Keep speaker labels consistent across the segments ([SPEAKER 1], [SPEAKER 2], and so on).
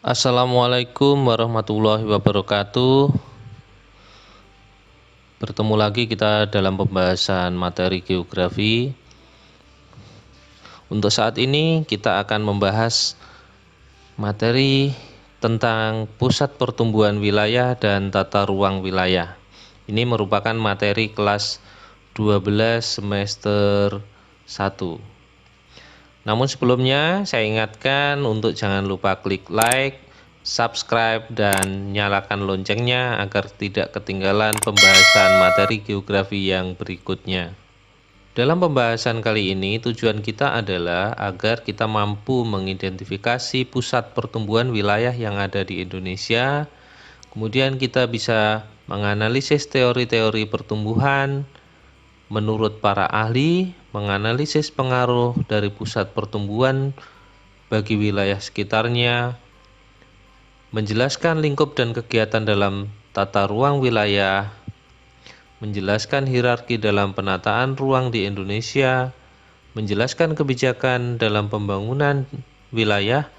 [SPEAKER 1] Assalamualaikum warahmatullahi wabarakatuh. Bertemu lagi kita dalam pembahasan materi geografi. Untuk saat ini kita akan membahas materi tentang pusat pertumbuhan wilayah dan tata ruang wilayah. Ini merupakan materi kelas 12 semester 1. Namun sebelumnya saya ingatkan untuk jangan lupa klik like, subscribe, dan nyalakan loncengnya agar tidak ketinggalan pembahasan materi geografi yang berikutnya. Dalam pembahasan kali ini tujuan kita adalah agar kita mampu mengidentifikasi pusat pertumbuhan wilayah yang ada di Indonesia. Kemudian kita bisa menganalisis teori-teori pertumbuhan menurut para ahli, menganalisis pengaruh dari pusat pertumbuhan bagi wilayah sekitarnya, menjelaskan lingkup dan kegiatan dalam tata ruang wilayah, menjelaskan hierarki dalam penataan ruang di Indonesia, menjelaskan kebijakan dalam pembangunan wilayah,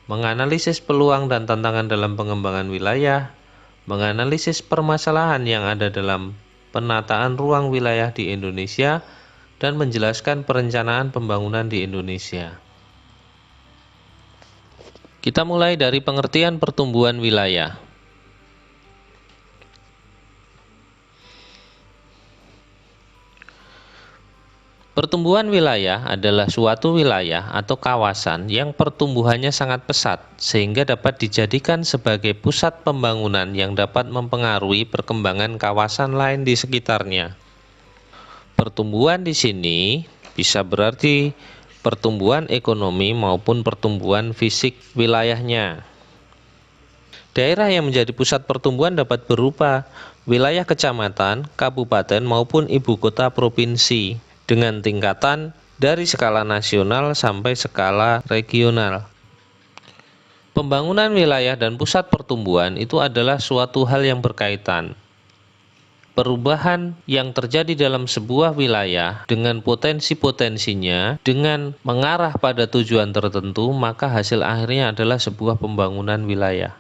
[SPEAKER 1] menganalisis peluang dan tantangan dalam pengembangan wilayah, menganalisis permasalahan yang ada dalam penataan ruang wilayah di Indonesia, dan menjelaskan perencanaan pembangunan di Indonesia. Kita mulai dari pengertian pertumbuhan wilayah. Pertumbuhan wilayah adalah suatu wilayah atau kawasan yang pertumbuhannya sangat pesat sehingga dapat dijadikan sebagai pusat pembangunan yang dapat mempengaruhi perkembangan kawasan lain di sekitarnya. Pertumbuhan di sini bisa berarti pertumbuhan ekonomi maupun pertumbuhan fisik wilayahnya. Daerah yang menjadi pusat pertumbuhan dapat berupa wilayah kecamatan, kabupaten maupun ibu kota provinsi dengan tingkatan dari skala nasional sampai skala regional. Pembangunan wilayah dan pusat pertumbuhan itu adalah suatu hal yang berkaitan. Perubahan yang terjadi dalam sebuah wilayah dengan potensi-potensinya dengan mengarah pada tujuan tertentu, maka hasil akhirnya adalah sebuah pembangunan wilayah.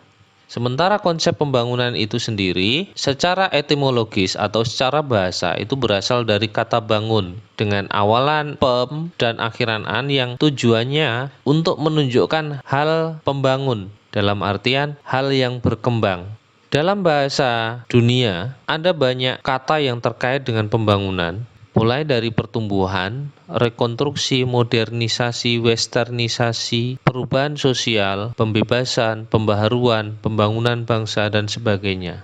[SPEAKER 1] Sementara konsep pembangunan itu sendiri secara etimologis atau secara bahasa itu berasal dari kata bangun dengan awalan pem dan akhiran an yang tujuannya untuk menunjukkan hal pembangun dalam artian hal yang berkembang. Dalam bahasa dunia ada banyak kata yang terkait dengan pembangunan, mulai dari pertumbuhan, rekonstruksi, modernisasi, westernisasi, perubahan sosial, pembebasan, pembaharuan, pembangunan bangsa, dan sebagainya.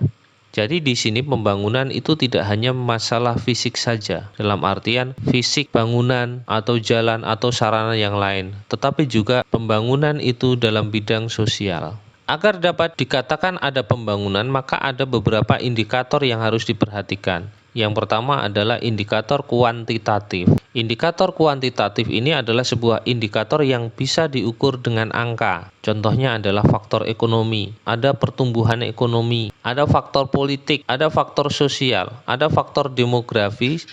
[SPEAKER 1] Jadi di sini pembangunan itu tidak hanya masalah fisik saja, dalam artian fisik bangunan atau jalan atau sarana yang lain, tetapi juga pembangunan itu dalam bidang sosial. Agar dapat dikatakan ada pembangunan, maka ada beberapa indikator yang harus diperhatikan. Yang pertama adalah indikator kuantitatif. Indikator kuantitatif ini adalah sebuah indikator yang bisa diukur dengan angka. Contohnya adalah faktor ekonomi, ada pertumbuhan ekonomi, ada faktor politik, ada faktor sosial, ada faktor demografis,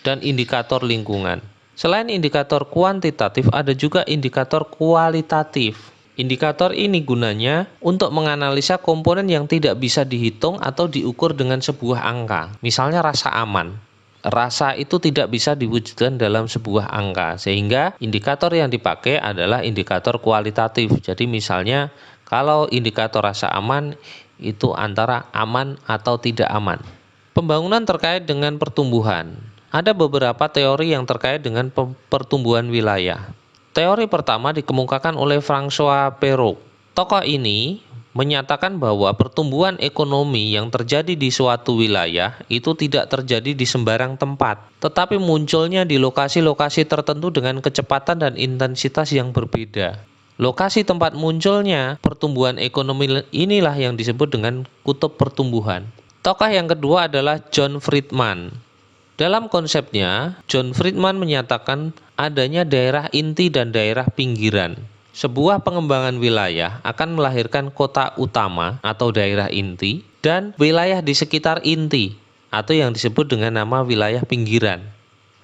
[SPEAKER 1] dan indikator lingkungan. Selain indikator kuantitatif, ada juga indikator kualitatif. Indikator ini gunanya untuk menganalisa komponen yang tidak bisa dihitung atau diukur dengan sebuah angka. Misalnya rasa aman. Rasa itu tidak bisa diwujudkan dalam sebuah angka, sehingga indikator yang dipakai adalah indikator kualitatif. Jadi misalnya kalau indikator rasa aman itu antara aman atau tidak aman. Pembangunan terkait dengan pertumbuhan. Ada beberapa teori yang terkait dengan pertumbuhan wilayah. Teori pertama dikemukakan oleh François Perroux. Tokoh ini menyatakan bahwa pertumbuhan ekonomi yang terjadi di suatu wilayah itu tidak terjadi di sembarang tempat, tetapi munculnya di lokasi-lokasi tertentu dengan kecepatan dan intensitas yang berbeda. Lokasi tempat munculnya pertumbuhan ekonomi inilah yang disebut dengan kutub pertumbuhan. Tokoh yang kedua adalah John Friedman. Dalam konsepnya, John Friedman menyatakan adanya daerah inti dan daerah pinggiran. Sebuah pengembangan wilayah akan melahirkan kota utama atau daerah inti dan wilayah di sekitar inti atau yang disebut dengan nama wilayah pinggiran.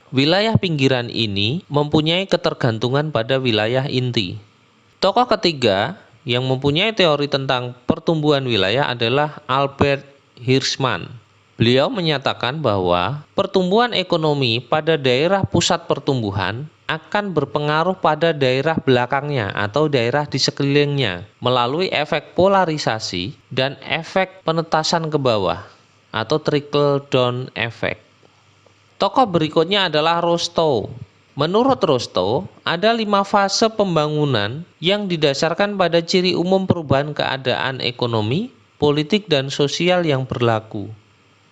[SPEAKER 1] Wilayah pinggiran ini mempunyai ketergantungan pada wilayah inti. Tokoh ketiga yang mempunyai teori tentang pertumbuhan wilayah adalah Albert Hirschman. Beliau menyatakan bahwa pertumbuhan ekonomi pada daerah pusat pertumbuhan akan berpengaruh pada daerah belakangnya atau daerah di sekelilingnya melalui efek polarisasi dan efek penetasan ke bawah atau trickle down effect. Tokoh berikutnya adalah Rostow. Menurut Rostow, ada 5 fase pembangunan yang didasarkan pada ciri umum perubahan keadaan ekonomi, politik, dan sosial yang berlaku.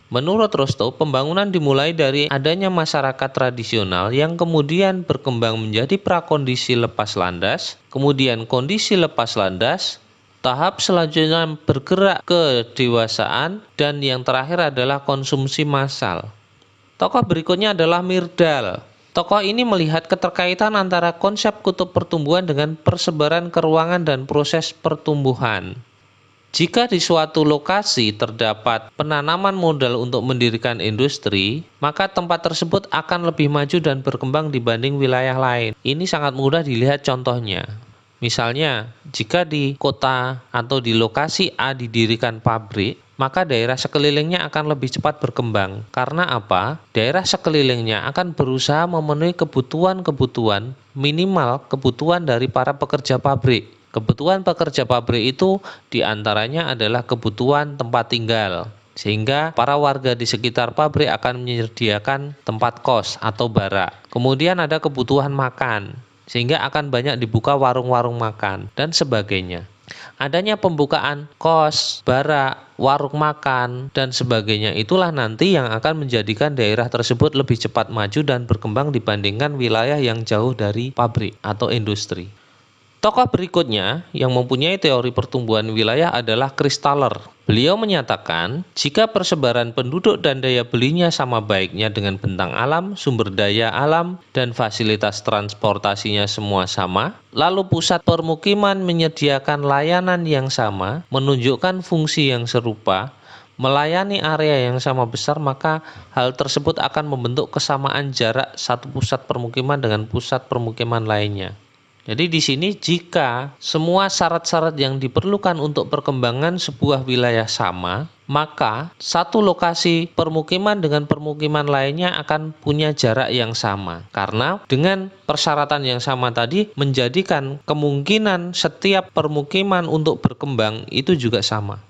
[SPEAKER 1] Menurut Rostow, pembangunan dimulai dari adanya masyarakat tradisional yang kemudian berkembang menjadi prakondisi lepas landas, kemudian kondisi lepas landas, tahap selanjutnya bergerak ke dewasaan, dan yang terakhir adalah konsumsi massal. Tokoh berikutnya adalah Myrdal. Tokoh ini melihat keterkaitan antara konsep kutub pertumbuhan dengan persebaran ke ruangan dan proses pertumbuhan. Jika di suatu lokasi terdapat penanaman modal untuk mendirikan industri, maka tempat tersebut akan lebih maju dan berkembang dibanding wilayah lain. Ini sangat mudah dilihat contohnya. Misalnya, jika di kota atau di lokasi A didirikan pabrik, maka daerah sekelilingnya akan lebih cepat berkembang. Karena apa? Daerah sekelilingnya akan berusaha memenuhi kebutuhan minimal kebutuhan dari para pekerja pabrik. Kebutuhan pekerja pabrik itu diantaranya adalah kebutuhan tempat tinggal, sehingga para warga di sekitar pabrik akan menyediakan tempat kos atau barak. Kemudian ada kebutuhan makan, sehingga akan banyak dibuka warung-warung makan, dan sebagainya. Adanya pembukaan kos, barak, warung makan, dan sebagainya itulah nanti yang akan menjadikan daerah tersebut lebih cepat maju dan berkembang dibandingkan wilayah yang jauh dari pabrik atau industri. Tokoh berikutnya yang mempunyai teori pertumbuhan wilayah adalah Christaller. Beliau menyatakan, jika persebaran penduduk dan daya belinya sama baiknya dengan bentang alam, sumber daya alam, dan fasilitas transportasinya semua sama, lalu pusat permukiman menyediakan layanan yang sama, menunjukkan fungsi yang serupa, melayani area yang sama besar, maka hal tersebut akan membentuk kesamaan jarak satu pusat permukiman dengan pusat permukiman lainnya. Jadi di sini jika semua syarat-syarat yang diperlukan untuk perkembangan sebuah wilayah sama, maka satu lokasi permukiman dengan permukiman lainnya akan punya jarak yang sama. Karena dengan persyaratan yang sama tadi menjadikan kemungkinan setiap permukiman untuk berkembang itu juga sama.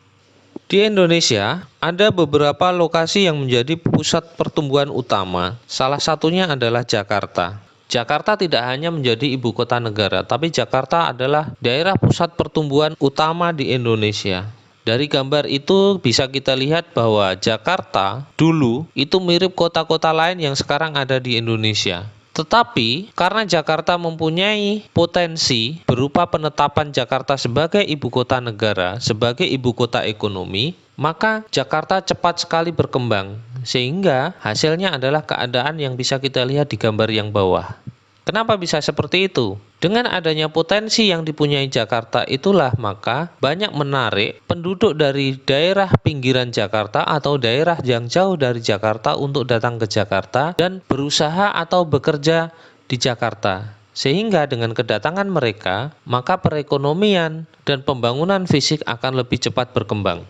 [SPEAKER 1] Di Indonesia ada beberapa lokasi yang menjadi pusat pertumbuhan utama. Salah satunya adalah Jakarta. Jakarta tidak hanya menjadi ibu kota negara, tapi Jakarta adalah daerah pusat pertumbuhan utama di Indonesia. Dari gambar itu bisa kita lihat bahwa Jakarta dulu itu mirip kota-kota lain yang sekarang ada di Indonesia. Tetapi karena Jakarta mempunyai potensi berupa penetapan Jakarta sebagai ibu kota negara, sebagai ibu kota ekonomi, maka Jakarta cepat sekali berkembang, sehingga hasilnya adalah keadaan yang bisa kita lihat di gambar yang bawah. Kenapa bisa seperti itu? Dengan adanya potensi yang dipunyai Jakarta itulah maka banyak menarik penduduk dari daerah pinggiran Jakarta atau daerah yang jauh dari Jakarta untuk datang ke Jakarta dan berusaha atau bekerja di Jakarta. Sehingga dengan kedatangan mereka, maka perekonomian dan pembangunan fisik akan lebih cepat berkembang.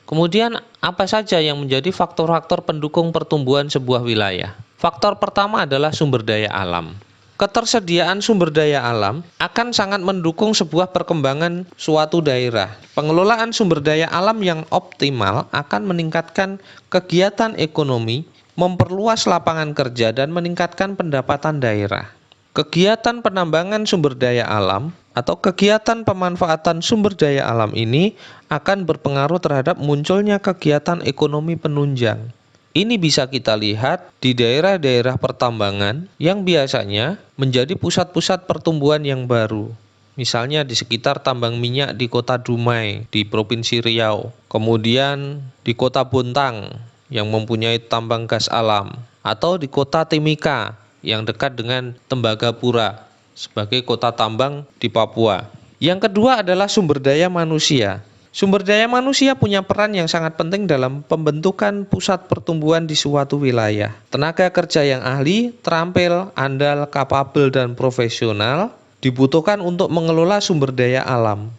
[SPEAKER 1] Kemudian apa saja yang menjadi faktor-faktor pendukung pertumbuhan sebuah wilayah? Faktor pertama adalah sumber daya alam. Ketersediaan sumber daya alam akan sangat mendukung sebuah perkembangan suatu daerah. Pengelolaan sumber daya alam yang optimal akan meningkatkan kegiatan ekonomi, memperluas lapangan kerja, dan meningkatkan pendapatan daerah. Kegiatan penambangan sumber daya alam atau kegiatan pemanfaatan sumber daya alam ini akan berpengaruh terhadap munculnya kegiatan ekonomi penunjang. Ini bisa kita lihat di daerah-daerah pertambangan yang biasanya menjadi pusat-pusat pertumbuhan yang baru. Misalnya di sekitar tambang minyak di kota Dumai di Provinsi Riau, kemudian di kota Bontang yang mempunyai tambang gas alam, atau di kota Timika yang dekat dengan Tembagapura sebagai kota tambang di Papua. Yang kedua adalah sumber daya manusia. Sumber daya manusia punya peran yang sangat penting dalam pembentukan pusat pertumbuhan di suatu wilayah. Tenaga kerja yang ahli, terampil, andal, kapabel, dan profesional dibutuhkan untuk mengelola sumber daya alam.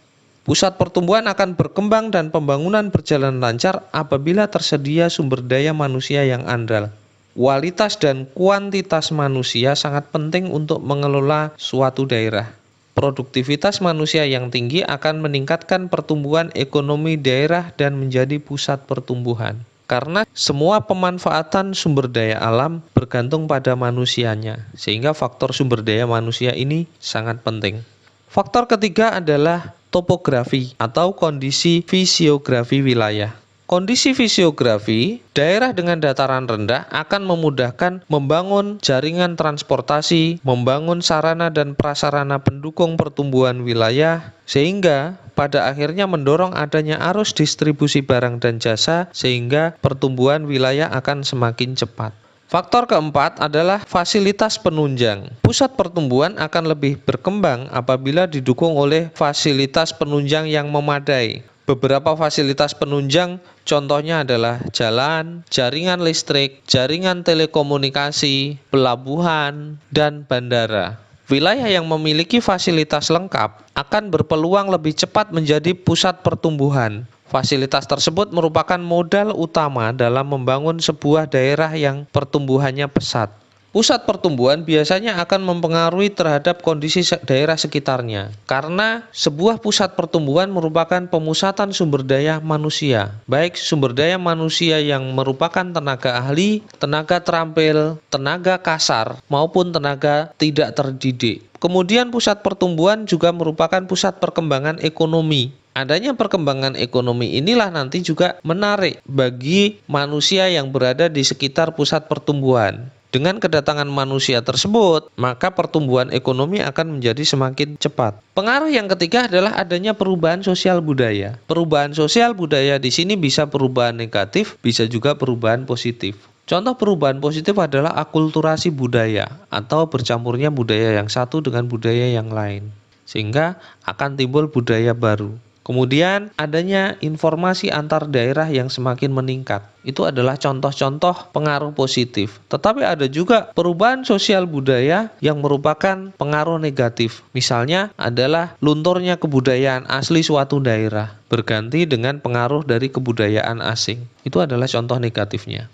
[SPEAKER 1] Pusat pertumbuhan akan berkembang dan pembangunan berjalan lancar apabila tersedia sumber daya manusia yang andal. Kualitas dan kuantitas manusia sangat penting untuk mengelola suatu daerah. Produktivitas manusia yang tinggi akan meningkatkan pertumbuhan ekonomi daerah dan menjadi pusat pertumbuhan. Karena semua pemanfaatan sumber daya alam bergantung pada manusianya, sehingga faktor sumber daya manusia ini sangat penting. Faktor ketiga adalah topografi atau kondisi fisiografi wilayah. Kondisi fisiografi, daerah dengan dataran rendah akan memudahkan membangun jaringan transportasi, membangun sarana dan prasarana pendukung pertumbuhan wilayah, sehingga pada akhirnya mendorong adanya arus distribusi barang dan jasa, sehingga pertumbuhan wilayah akan semakin cepat. Faktor keempat adalah fasilitas penunjang. Pusat pertumbuhan akan lebih berkembang apabila didukung oleh fasilitas penunjang yang memadai. Beberapa fasilitas penunjang contohnya adalah jalan, jaringan listrik, jaringan telekomunikasi, pelabuhan, dan bandara. Wilayah yang memiliki fasilitas lengkap akan berpeluang lebih cepat menjadi pusat pertumbuhan. Fasilitas tersebut merupakan modal utama dalam membangun sebuah daerah yang pertumbuhannya pesat. Pusat pertumbuhan biasanya akan mempengaruhi terhadap kondisi daerah sekitarnya, karena sebuah pusat pertumbuhan merupakan pemusatan sumber daya manusia, baik sumber daya manusia yang merupakan tenaga ahli, tenaga terampil, tenaga kasar, maupun tenaga tidak terdidik. Kemudian pusat pertumbuhan juga merupakan pusat perkembangan ekonomi. Adanya perkembangan ekonomi inilah nanti juga menarik bagi manusia yang berada di sekitar pusat pertumbuhan. Dengan kedatangan manusia tersebut, maka pertumbuhan ekonomi akan menjadi semakin cepat. Pengaruh yang ketiga adalah adanya perubahan sosial budaya. Perubahan sosial budaya di sini bisa perubahan negatif, bisa juga perubahan positif. Contoh perubahan positif adalah akulturasi budaya atau bercampurnya budaya yang satu dengan budaya yang lain, sehingga akan timbul budaya baru. Kemudian adanya informasi antar daerah yang semakin meningkat. Itu adalah contoh-contoh pengaruh positif. Tetapi ada juga perubahan sosial budaya yang merupakan pengaruh negatif. Misalnya adalah lunturnya kebudayaan asli suatu daerah berganti dengan pengaruh dari kebudayaan asing. Itu adalah contoh negatifnya.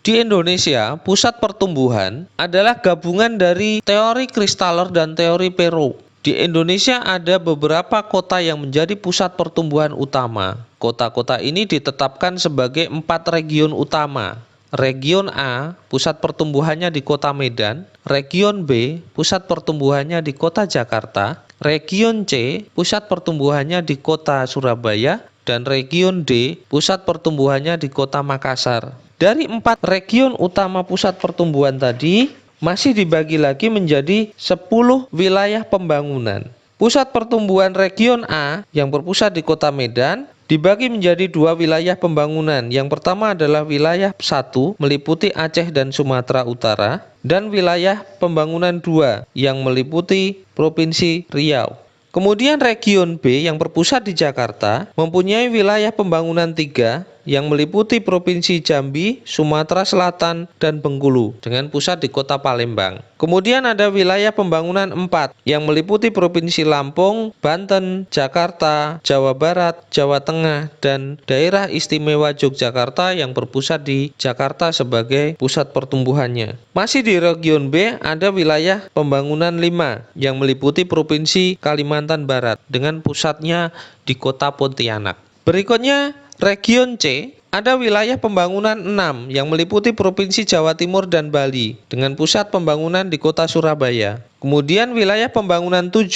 [SPEAKER 1] Di Indonesia, pusat pertumbuhan adalah gabungan dari teori Kristaller dan teori Pero. Di Indonesia ada beberapa kota yang menjadi pusat pertumbuhan utama. Kota-kota ini ditetapkan sebagai 4 region utama. Region A, pusat pertumbuhannya di kota Medan. Region B, pusat pertumbuhannya di kota Jakarta. Region C, pusat pertumbuhannya di kota Surabaya. Dan region D, pusat pertumbuhannya di kota Makassar. Dari 4 region utama pusat pertumbuhan tadi, masih dibagi lagi menjadi 10 wilayah pembangunan. Pusat pertumbuhan region A yang berpusat di kota Medan dibagi menjadi 2 wilayah pembangunan. Yang pertama adalah wilayah 1 meliputi Aceh dan Sumatera Utara, dan wilayah pembangunan 2 yang meliputi Provinsi Riau. Kemudian region B yang berpusat di Jakarta mempunyai wilayah pembangunan 3 yang meliputi Provinsi Jambi, Sumatera Selatan, dan Bengkulu dengan pusat di kota Palembang. Kemudian ada wilayah pembangunan 4 yang meliputi Provinsi Lampung, Banten, Jakarta, Jawa Barat, Jawa Tengah, dan Daerah Istimewa Yogyakarta yang berpusat di Jakarta sebagai pusat pertumbuhannya. Masih di region B ada wilayah pembangunan 5 yang meliputi Provinsi Kalimantan Barat dengan pusatnya di kota Pontianak. Berikutnya region C, ada wilayah pembangunan 6 yang meliputi Provinsi Jawa Timur dan Bali dengan pusat pembangunan di kota Surabaya. Kemudian wilayah pembangunan 7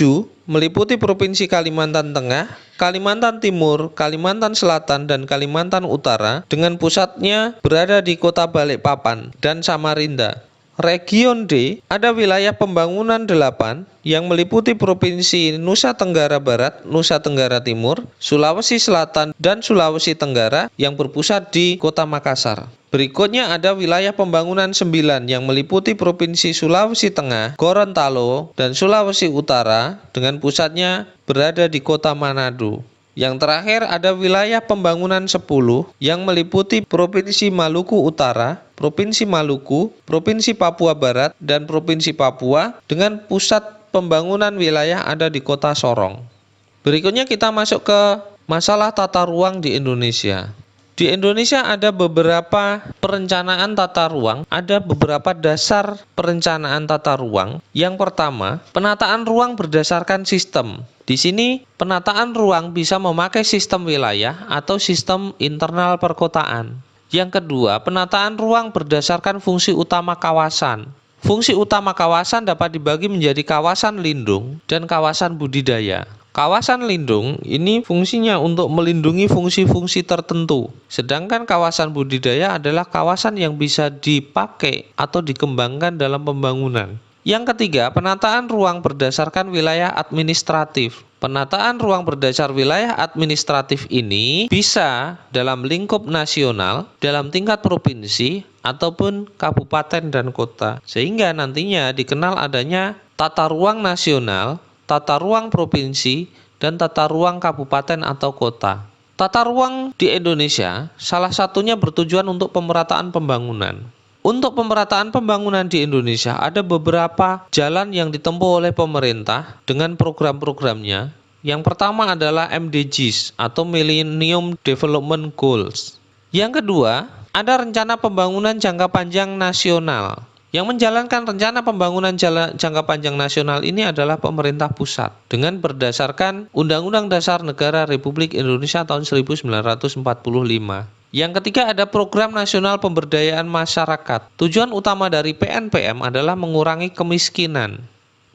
[SPEAKER 1] meliputi Provinsi Kalimantan Tengah, Kalimantan Timur, Kalimantan Selatan, dan Kalimantan Utara dengan pusatnya berada di kota Balikpapan dan Samarinda. Region D, ada wilayah pembangunan 8 yang meliputi Provinsi Nusa Tenggara Barat, Nusa Tenggara Timur, Sulawesi Selatan, dan Sulawesi Tenggara yang berpusat di kota Makassar. Berikutnya ada wilayah pembangunan 9 yang meliputi Provinsi Sulawesi Tengah, Gorontalo, dan Sulawesi Utara dengan pusatnya berada di kota Manado. Yang terakhir ada wilayah pembangunan 10 yang meliputi Provinsi Maluku Utara, Provinsi Maluku, Provinsi Papua Barat, dan Provinsi Papua dengan pusat pembangunan wilayah ada di kota Sorong. Berikutnya kita masuk ke masalah tata ruang di Indonesia. Di Indonesia ada beberapa perencanaan tata ruang, ada beberapa dasar perencanaan tata ruang. Yang pertama, penataan ruang berdasarkan sistem. Di sini, penataan ruang bisa memakai sistem wilayah atau sistem internal perkotaan. Yang kedua, penataan ruang berdasarkan fungsi utama kawasan. Fungsi utama kawasan dapat dibagi menjadi kawasan lindung dan kawasan budidaya. Kawasan lindung ini fungsinya untuk melindungi fungsi-fungsi tertentu, sedangkan kawasan budidaya adalah kawasan yang bisa dipakai atau dikembangkan dalam pembangunan. Yang ketiga, penataan ruang berdasarkan wilayah administratif. Penataan ruang berdasar wilayah administratif ini bisa dalam lingkup nasional, dalam tingkat provinsi, ataupun kabupaten dan kota, sehingga nantinya dikenal adanya tata ruang nasional, tata ruang provinsi, dan tata ruang kabupaten atau kota. Tata ruang di Indonesia salah satunya bertujuan untuk pemerataan pembangunan. Untuk pemerataan pembangunan di Indonesia ada beberapa jalan yang ditempuh oleh pemerintah dengan program-programnya. Yang pertama adalah MDGs atau Millennium Development Goals. Yang kedua, ada rencana pembangunan jangka panjang nasional. Yang menjalankan rencana pembangunan jangka panjang nasional ini adalah pemerintah pusat dengan berdasarkan Undang-Undang Dasar Negara Republik Indonesia tahun 1945. Yang ketiga ada Program Nasional Pemberdayaan Masyarakat. Tujuan utama dari PNPM adalah mengurangi kemiskinan.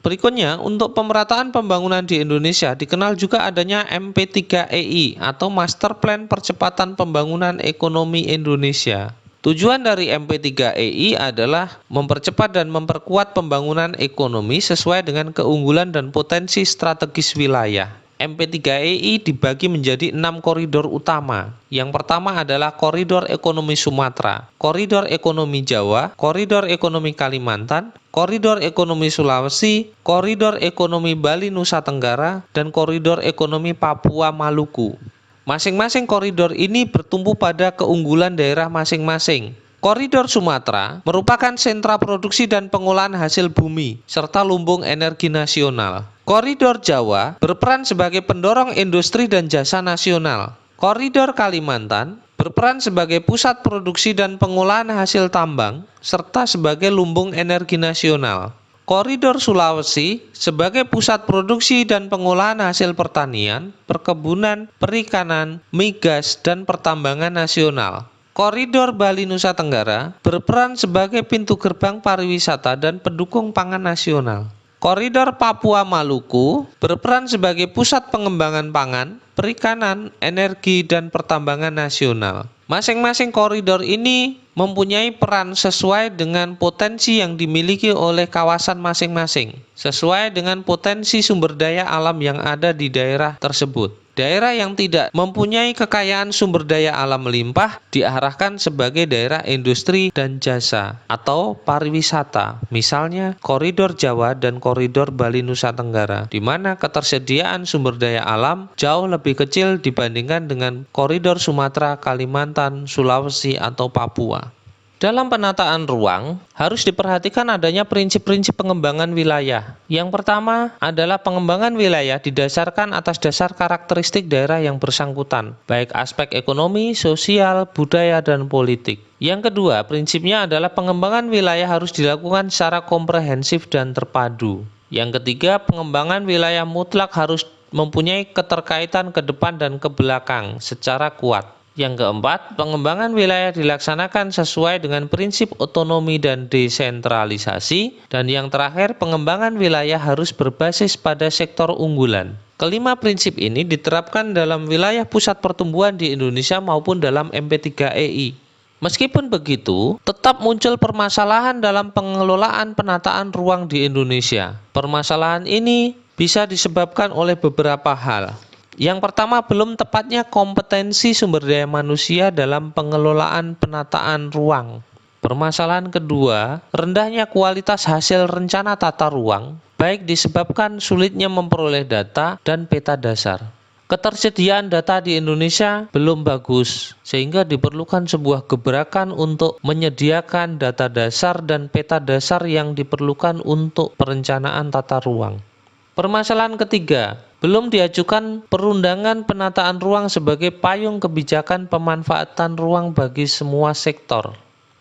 [SPEAKER 1] Berikutnya, untuk pemerataan pembangunan di Indonesia dikenal juga adanya MP3EI atau Master Plan Percepatan Pembangunan Ekonomi Indonesia. Tujuan dari MP3EI adalah mempercepat dan memperkuat pembangunan ekonomi sesuai dengan keunggulan dan potensi strategis wilayah. MP3EI dibagi menjadi 6 koridor utama. Yang pertama adalah koridor ekonomi Sumatera, koridor ekonomi Jawa, koridor ekonomi Kalimantan, koridor ekonomi Sulawesi, koridor ekonomi Bali Nusa Tenggara, dan koridor ekonomi Papua Maluku. Masing-masing koridor ini bertumpu pada keunggulan daerah masing-masing. Koridor Sumatera merupakan sentra produksi dan pengolahan hasil bumi, serta lumbung energi nasional. Koridor Jawa berperan sebagai pendorong industri dan jasa nasional. Koridor Kalimantan berperan sebagai pusat produksi dan pengolahan hasil tambang, serta sebagai lumbung energi nasional. Koridor Sulawesi sebagai pusat produksi dan pengolahan hasil pertanian, perkebunan, perikanan, migas, dan pertambangan nasional. Koridor Bali Nusa Tenggara berperan sebagai pintu gerbang pariwisata dan pendukung pangan nasional. Koridor Papua Maluku berperan sebagai pusat pengembangan pangan, perikanan, energi, dan pertambangan nasional. Masing-masing koridor ini mempunyai peran sesuai dengan potensi yang dimiliki oleh kawasan masing-masing, sesuai dengan potensi sumber daya alam yang ada di daerah tersebut. Daerah yang tidak mempunyai kekayaan sumber daya alam melimpah diarahkan sebagai daerah industri dan jasa atau pariwisata, misalnya koridor Jawa dan koridor Bali Nusa Tenggara, di mana ketersediaan sumber daya alam jauh lebih kecil dibandingkan dengan koridor Sumatera, Kalimantan, Sulawesi, atau Papua. Dalam penataan ruang, harus diperhatikan adanya prinsip-prinsip pengembangan wilayah. Yang pertama adalah pengembangan wilayah didasarkan atas dasar karakteristik daerah yang bersangkutan, baik aspek ekonomi, sosial, budaya, dan politik. Yang kedua, prinsipnya adalah pengembangan wilayah harus dilakukan secara komprehensif dan terpadu. Yang ketiga, pengembangan wilayah mutlak harus mempunyai keterkaitan ke depan dan ke belakang secara kuat. Yang keempat, pengembangan wilayah dilaksanakan sesuai dengan prinsip otonomi dan desentralisasi. Dan yang terakhir, pengembangan wilayah harus berbasis pada sektor unggulan. Kelima prinsip ini diterapkan dalam wilayah pusat pertumbuhan di Indonesia maupun dalam MP3EI. Meskipun begitu, tetap muncul permasalahan dalam pengelolaan penataan ruang di Indonesia. Permasalahan ini bisa disebabkan oleh beberapa hal. Yang pertama, belum tepatnya kompetensi sumber daya manusia dalam pengelolaan penataan ruang. Permasalahan kedua, rendahnya kualitas hasil rencana tata ruang, baik disebabkan sulitnya memperoleh data dan peta dasar. Ketersediaan data di Indonesia belum bagus, sehingga diperlukan sebuah gebrakan untuk menyediakan data dasar dan peta dasar yang diperlukan untuk perencanaan tata ruang. Permasalahan ketiga, belum diajukan perundangan penataan ruang sebagai payung kebijakan pemanfaatan ruang bagi semua sektor.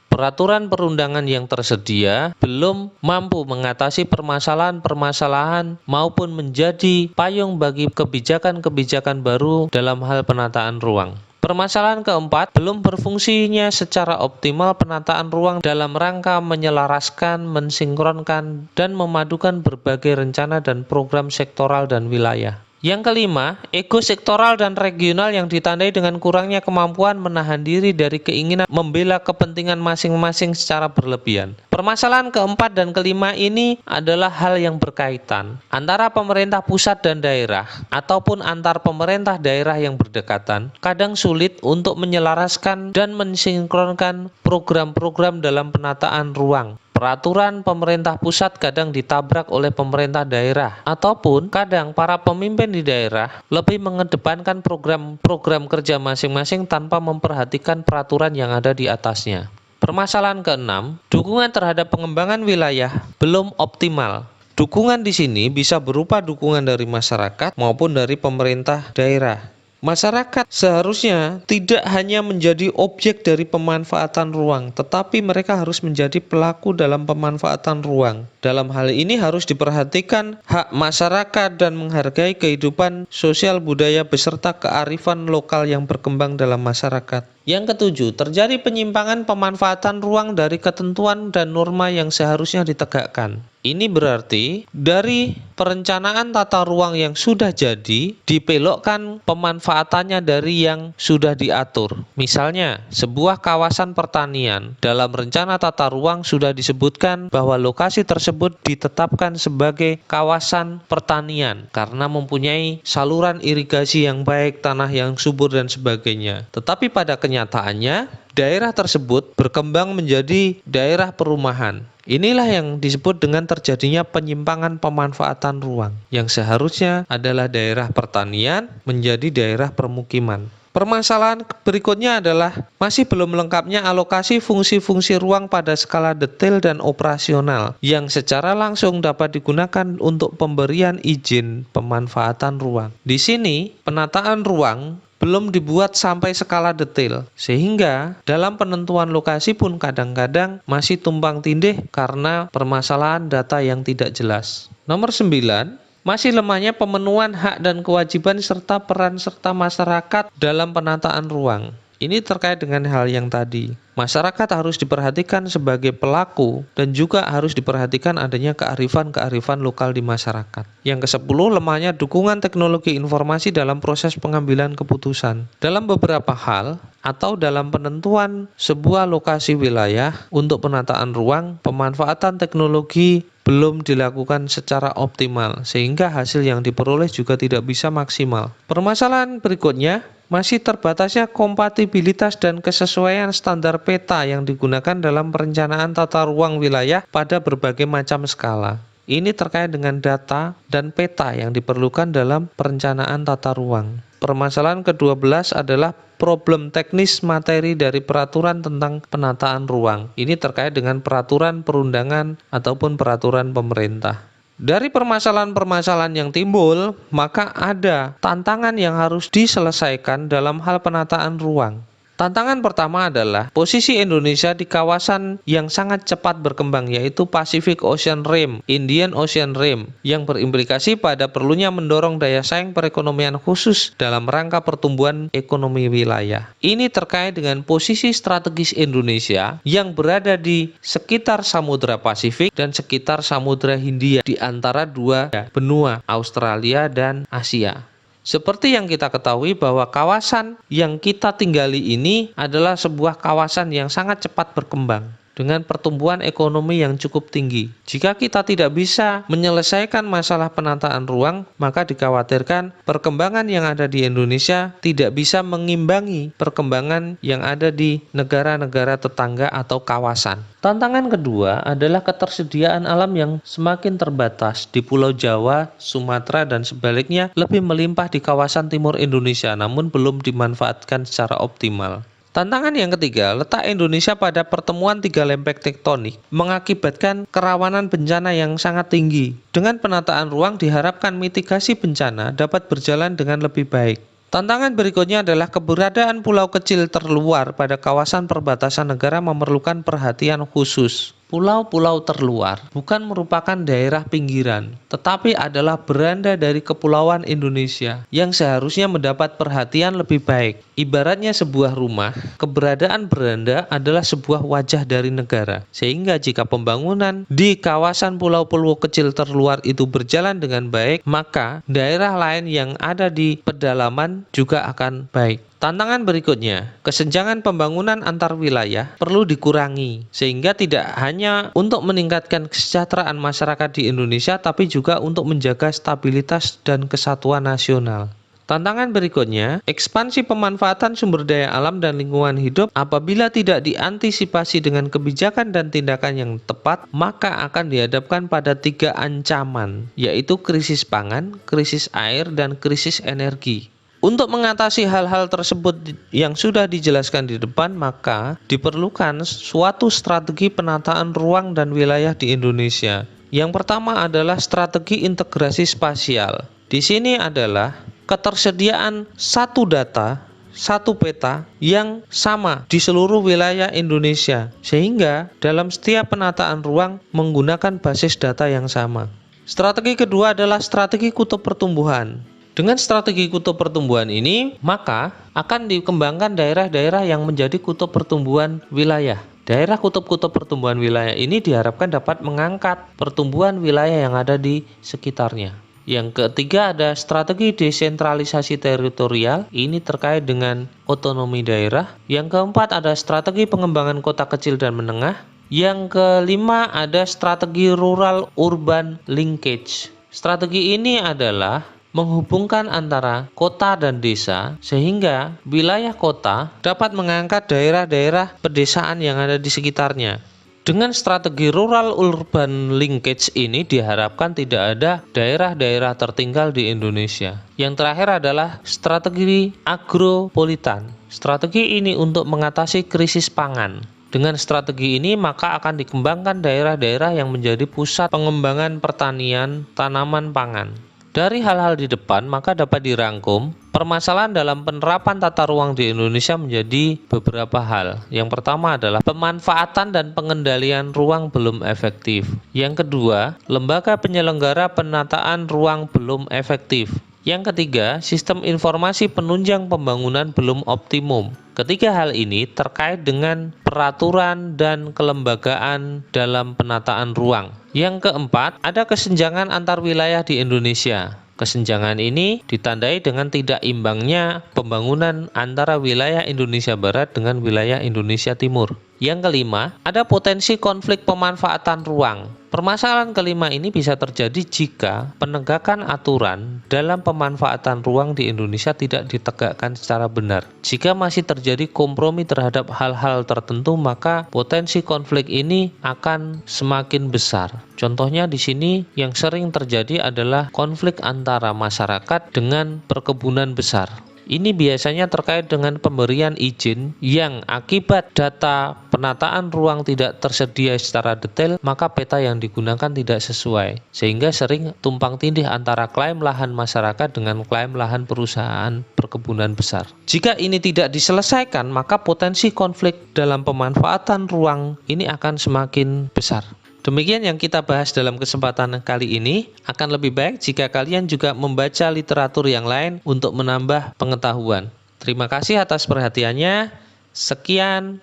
[SPEAKER 1] Peraturan perundangan yang tersedia belum mampu mengatasi permasalahan-permasalahan maupun menjadi payung bagi kebijakan-kebijakan baru dalam hal penataan ruang. Permasalahan keempat, belum berfungsinya secara optimal penataan ruang dalam rangka menyelaraskan, mensinkronkan, dan memadukan berbagai rencana dan program sektoral dan wilayah. Yang kelima, ego sektoral dan regional yang ditandai dengan kurangnya kemampuan menahan diri dari keinginan membela kepentingan masing-masing secara berlebihan. Permasalahan keempat dan kelima ini adalah hal yang berkaitan antara pemerintah pusat dan daerah ataupun antar pemerintah daerah yang berdekatan. Kadang sulit untuk menyelaraskan dan mensinkronkan program-program dalam penataan ruang. Peraturan pemerintah pusat kadang ditabrak oleh pemerintah daerah, ataupun kadang para pemimpin di daerah lebih mengedepankan program-program kerja masing-masing tanpa memperhatikan peraturan yang ada di atasnya. Permasalahan keenam, dukungan terhadap pengembangan wilayah belum optimal. Dukungan di sini bisa berupa dukungan dari masyarakat maupun dari pemerintah daerah. Masyarakat seharusnya tidak hanya menjadi objek dari pemanfaatan ruang, tetapi mereka harus menjadi pelaku dalam pemanfaatan ruang. Dalam hal ini harus diperhatikan hak masyarakat dan menghargai kehidupan sosial budaya beserta kearifan lokal yang berkembang dalam masyarakat. Yang ketujuh, terjadi penyimpangan pemanfaatan ruang dari ketentuan dan norma yang seharusnya ditegakkan. Ini berarti dari perencanaan tata ruang yang sudah jadi dibelokkan pemanfaatannya dari yang sudah diatur. Misalnya, sebuah kawasan pertanian dalam rencana tata ruang sudah disebutkan bahwa lokasi tersebut ditetapkan sebagai kawasan pertanian karena mempunyai saluran irigasi yang baik, tanah yang subur dan sebagainya. Tetapi pada kenyataannya daerah tersebut berkembang menjadi daerah perumahan. Inilah yang disebut dengan terjadinya penyimpangan pemanfaatan ruang, yang seharusnya adalah daerah pertanian menjadi daerah permukiman. Permasalahan berikutnya adalah masih belum lengkapnya alokasi fungsi-fungsi ruang pada skala detail dan operasional yang secara langsung dapat digunakan untuk pemberian izin pemanfaatan ruang. Di sini, penataan ruang belum dibuat sampai skala detail, sehingga dalam penentuan lokasi pun kadang-kadang masih tumpang tindih karena permasalahan data yang tidak jelas. Nomor 9, masih lemahnya pemenuhan hak dan kewajiban serta peran serta masyarakat dalam penataan ruang. Ini terkait dengan hal yang tadi. Masyarakat harus diperhatikan sebagai pelaku dan juga harus diperhatikan adanya kearifan-kearifan lokal di masyarakat. Yang ke-10, lemahnya dukungan teknologi informasi dalam proses pengambilan keputusan. Dalam beberapa hal atau dalam penentuan sebuah lokasi wilayah untuk penataan ruang, pemanfaatan teknologi belum dilakukan secara optimal sehingga hasil yang diperoleh juga tidak bisa maksimal. Permasalahan berikutnya, masih terbatasnya kompatibilitas dan kesesuaian standar peta yang digunakan dalam perencanaan tata ruang wilayah pada berbagai macam skala. Ini terkait dengan data dan peta yang diperlukan dalam perencanaan tata ruang. Permasalahan ke-12 adalah problem teknis materi dari peraturan tentang penataan ruang. Ini terkait dengan peraturan perundangan ataupun peraturan pemerintah. Dari permasalahan-permasalahan yang timbul, maka ada tantangan yang harus diselesaikan dalam hal penataan ruang. Tantangan pertama adalah posisi Indonesia di kawasan yang sangat cepat berkembang, yaitu Pacific Ocean Rim, Indian Ocean Rim, yang berimplikasi pada perlunya mendorong daya saing perekonomian khusus dalam rangka pertumbuhan ekonomi wilayah. Ini terkait dengan posisi strategis Indonesia yang berada di sekitar Samudra Pasifik dan sekitar Samudra Hindia di antara dua benua, Australia dan Asia. Seperti yang kita ketahui bahwa kawasan yang kita tinggali ini adalah sebuah kawasan yang sangat cepat berkembang dengan pertumbuhan ekonomi yang cukup tinggi. Jika kita tidak bisa menyelesaikan masalah penataan ruang, maka dikhawatirkan perkembangan yang ada di Indonesia tidak bisa mengimbangi perkembangan yang ada di negara-negara tetangga atau kawasan. Tantangan kedua adalah ketersediaan alam yang semakin terbatas di Pulau Jawa, Sumatera, dan sebaliknya lebih melimpah di kawasan timur Indonesia namun belum dimanfaatkan secara optimal. Tantangan yang ketiga, letak Indonesia pada pertemuan tiga lempeng tektonik mengakibatkan kerawanan bencana yang sangat tinggi. Dengan penataan ruang diharapkan mitigasi bencana dapat berjalan dengan lebih baik. Tantangan berikutnya adalah keberadaan pulau kecil terluar pada kawasan perbatasan negara memerlukan perhatian khusus. Pulau-pulau terluar bukan merupakan daerah pinggiran, tetapi adalah beranda dari kepulauan Indonesia yang seharusnya mendapat perhatian lebih baik. Ibaratnya sebuah rumah, keberadaan beranda adalah sebuah wajah dari negara. Sehingga jika pembangunan di kawasan pulau-pulau kecil terluar itu berjalan dengan baik, maka daerah lain yang ada di pedalaman juga akan baik. Tantangan berikutnya, kesenjangan pembangunan antar wilayah perlu dikurangi, sehingga tidak hanya untuk meningkatkan kesejahteraan masyarakat di Indonesia, tapi juga untuk menjaga stabilitas dan kesatuan nasional. Tantangan berikutnya, ekspansi pemanfaatan sumber daya alam dan lingkungan hidup apabila tidak diantisipasi dengan kebijakan dan tindakan yang tepat, maka akan dihadapkan pada tiga ancaman, yaitu krisis pangan, krisis air, dan krisis energi. Untuk mengatasi hal-hal tersebut yang sudah dijelaskan di depan, maka diperlukan suatu strategi penataan ruang dan wilayah di Indonesia. Yang pertama adalah strategi integrasi spasial. Di sini adalah ketersediaan satu data, satu peta yang sama di seluruh wilayah Indonesia, sehingga dalam setiap penataan ruang menggunakan basis data yang sama. Strategi kedua adalah strategi kutub pertumbuhan. Dengan strategi kutub pertumbuhan ini, maka akan dikembangkan daerah-daerah yang menjadi kutub pertumbuhan wilayah. Daerah kutub-kutub pertumbuhan wilayah ini diharapkan dapat mengangkat pertumbuhan wilayah yang ada di sekitarnya. Yang ketiga ada strategi desentralisasi teritorial, ini terkait dengan otonomi daerah. Yang keempat ada strategi pengembangan kota kecil dan menengah. Yang kelima ada strategi rural urban linkage. Strategi ini adalah menghubungkan antara kota dan desa, sehingga wilayah kota dapat mengangkat daerah-daerah pedesaan yang ada di sekitarnya. Dengan strategi rural urban linkage ini diharapkan tidak ada daerah-daerah tertinggal di Indonesia. Yang terakhir adalah strategi agropolitan. Strategi ini untuk mengatasi krisis pangan. Dengan strategi ini maka akan dikembangkan daerah-daerah yang menjadi pusat pengembangan pertanian tanaman pangan. Dari hal-hal di depan, maka dapat dirangkum permasalahan dalam penerapan tata ruang di Indonesia menjadi beberapa hal. Yang pertama adalah pemanfaatan dan pengendalian ruang belum efektif. Yang kedua, lembaga penyelenggara penataan ruang belum efektif. Yang ketiga, sistem informasi penunjang pembangunan belum optimum. Ketiga hal ini terkait dengan peraturan dan kelembagaan dalam penataan ruang. Yang keempat, ada kesenjangan antar wilayah di Indonesia. Kesenjangan ini ditandai dengan tidak imbangnya pembangunan antara wilayah Indonesia Barat dengan wilayah Indonesia Timur. Yang kelima, ada potensi konflik pemanfaatan ruang. Permasalahan kelima ini bisa terjadi jika penegakan aturan dalam pemanfaatan ruang di Indonesia tidak ditegakkan secara benar. Jika masih terjadi kompromi terhadap hal-hal tertentu, maka potensi konflik ini akan semakin besar. Contohnya di sini yang sering terjadi adalah konflik antara masyarakat dengan perkebunan besar. Ini biasanya terkait dengan pemberian izin yang akibat data penataan ruang tidak tersedia secara detail, maka peta yang digunakan tidak sesuai, sehingga sering tumpang tindih antara klaim lahan masyarakat dengan klaim lahan perusahaan perkebunan besar. Jika ini tidak diselesaikan, maka potensi konflik dalam pemanfaatan ruang ini akan semakin besar. Demikian yang kita bahas dalam kesempatan kali ini. Akan lebih baik jika kalian juga membaca literatur yang lain untuk menambah pengetahuan. Terima kasih atas perhatiannya. Sekian.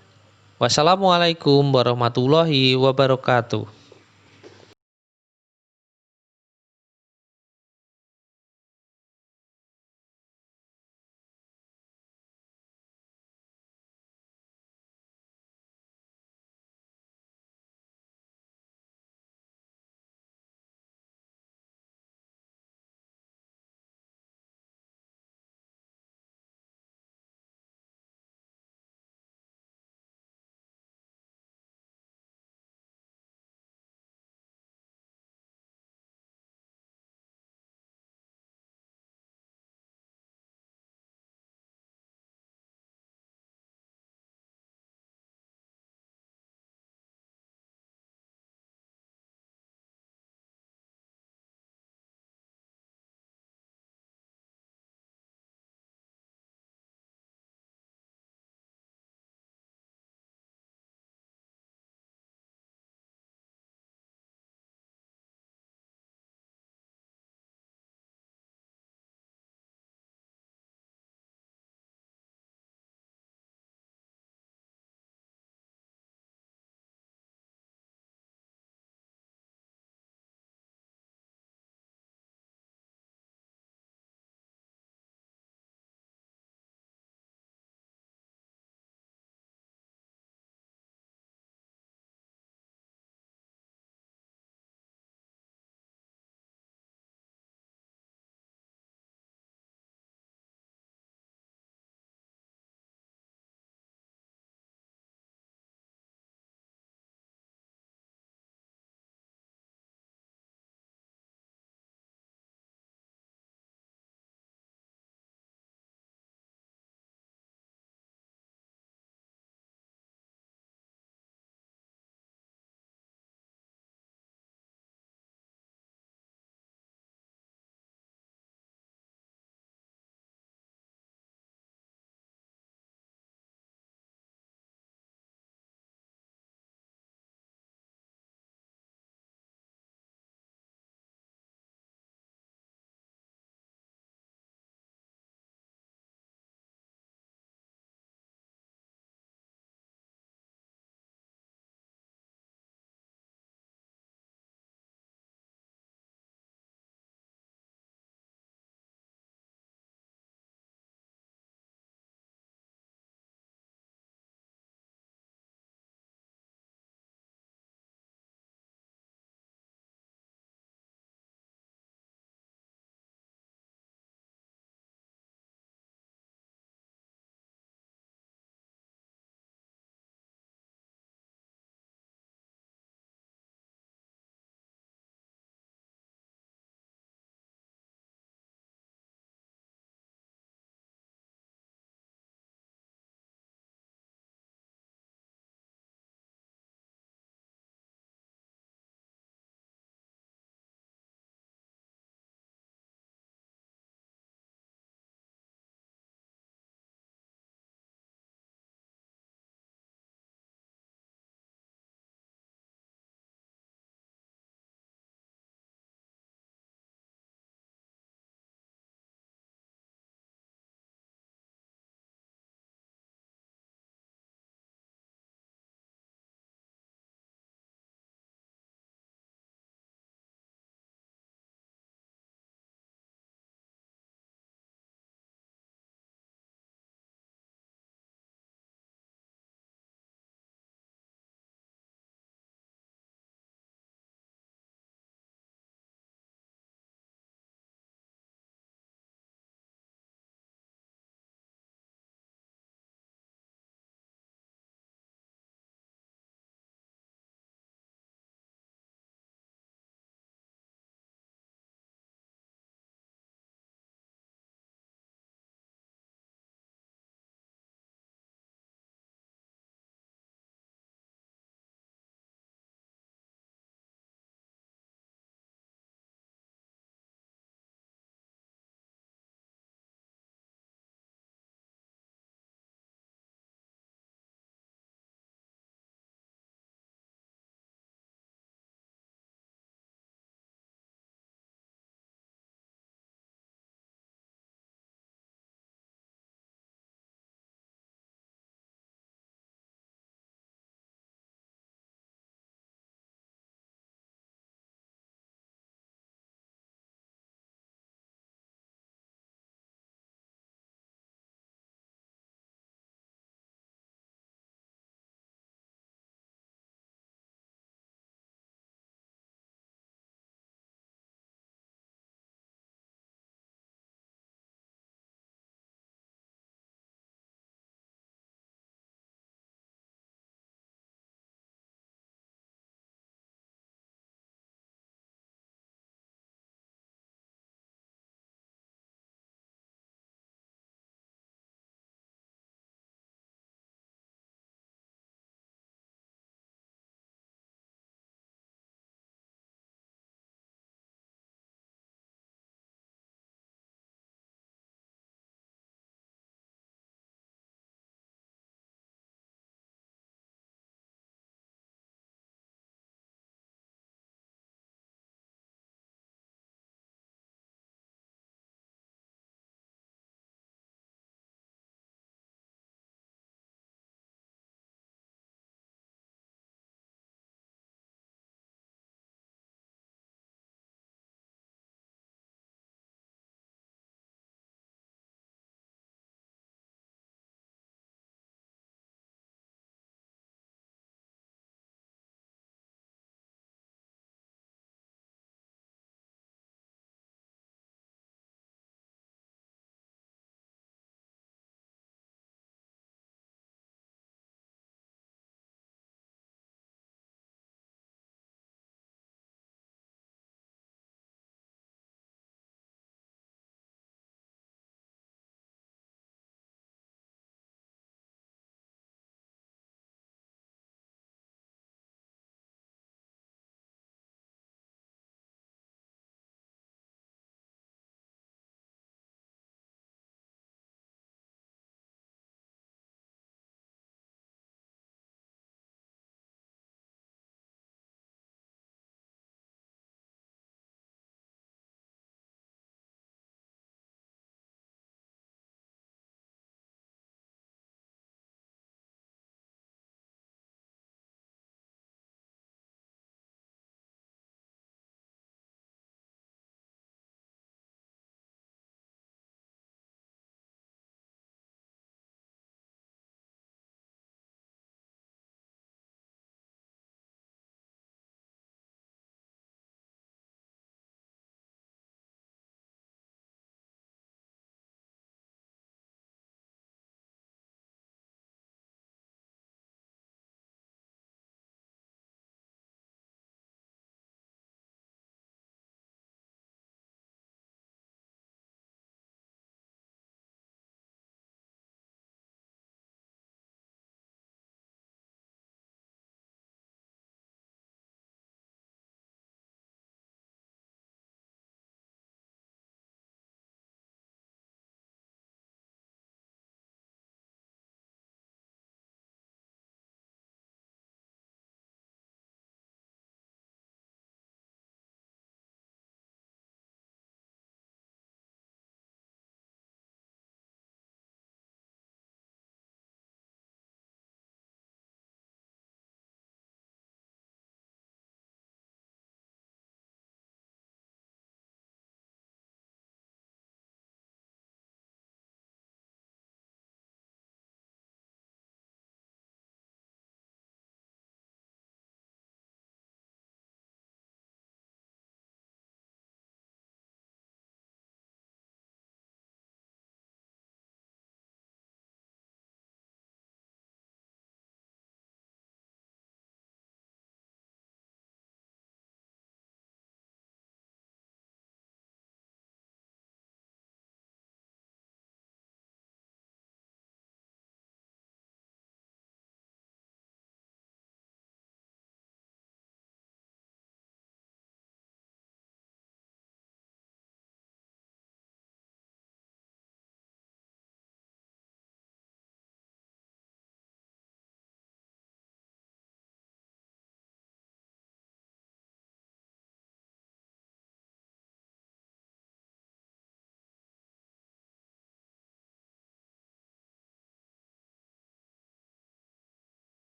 [SPEAKER 1] Wassalamualaikum warahmatullahi wabarakatuh.